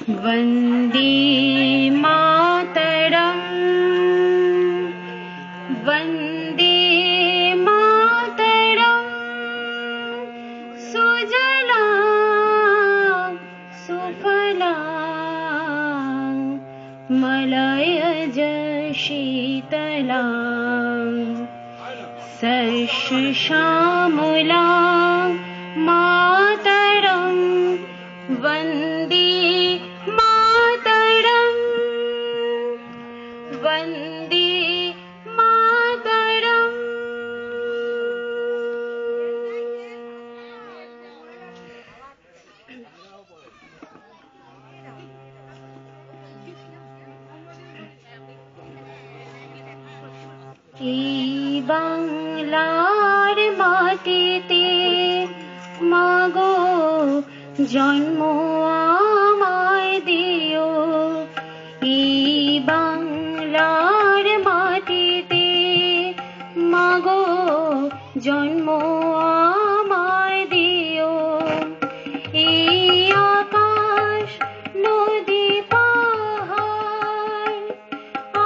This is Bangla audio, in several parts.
वन्दे मातरम् वन्दे मातरम् सुजलां सुफलां मलयज शीतलां सस्यश्यामलां मातरं वन्दे मातरम् वन्दे मातरम्। এই বাংলার মাটিতে মাগো জন্ম আমায় দিও, এই বাংলার মাটিতে মাগো জন্ম আমায় দিও। এই আকাশ নদী পাহাড়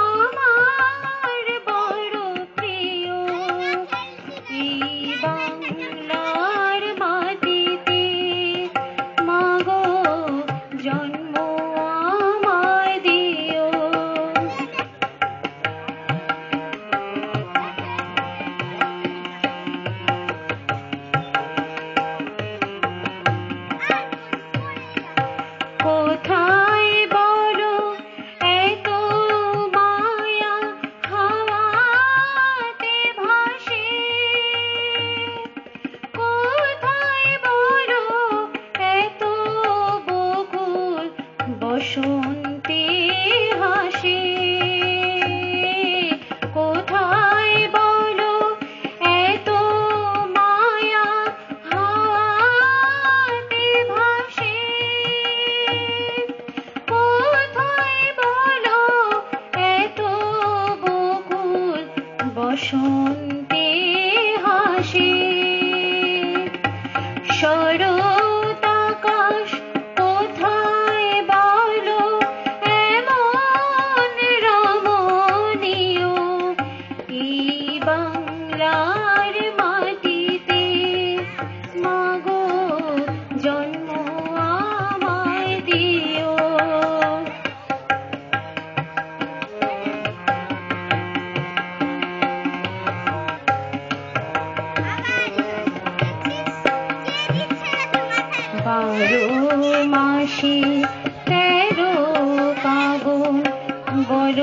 আমার বড় প্রিয়, এই বাংলার মাটিতে মাগো জন্ম আমায় দিও। কোথায় বলো এত মায়া হাওয়াতে ভাসে, কোথায় বলো এত বকুল বসন্তে হাসে, কোথায় বলো এত মায়া হাওয়াতে ভাসে, কোথায় বলো এত বকুল বসন্তে হাসে। শরৎ আকাশ কোথায় বলো এমন রমণীয়, এই বাংলার মাটিতে মাগো জন্ম আমায় দিও। বারো মাসে 13 পার্বণ বড়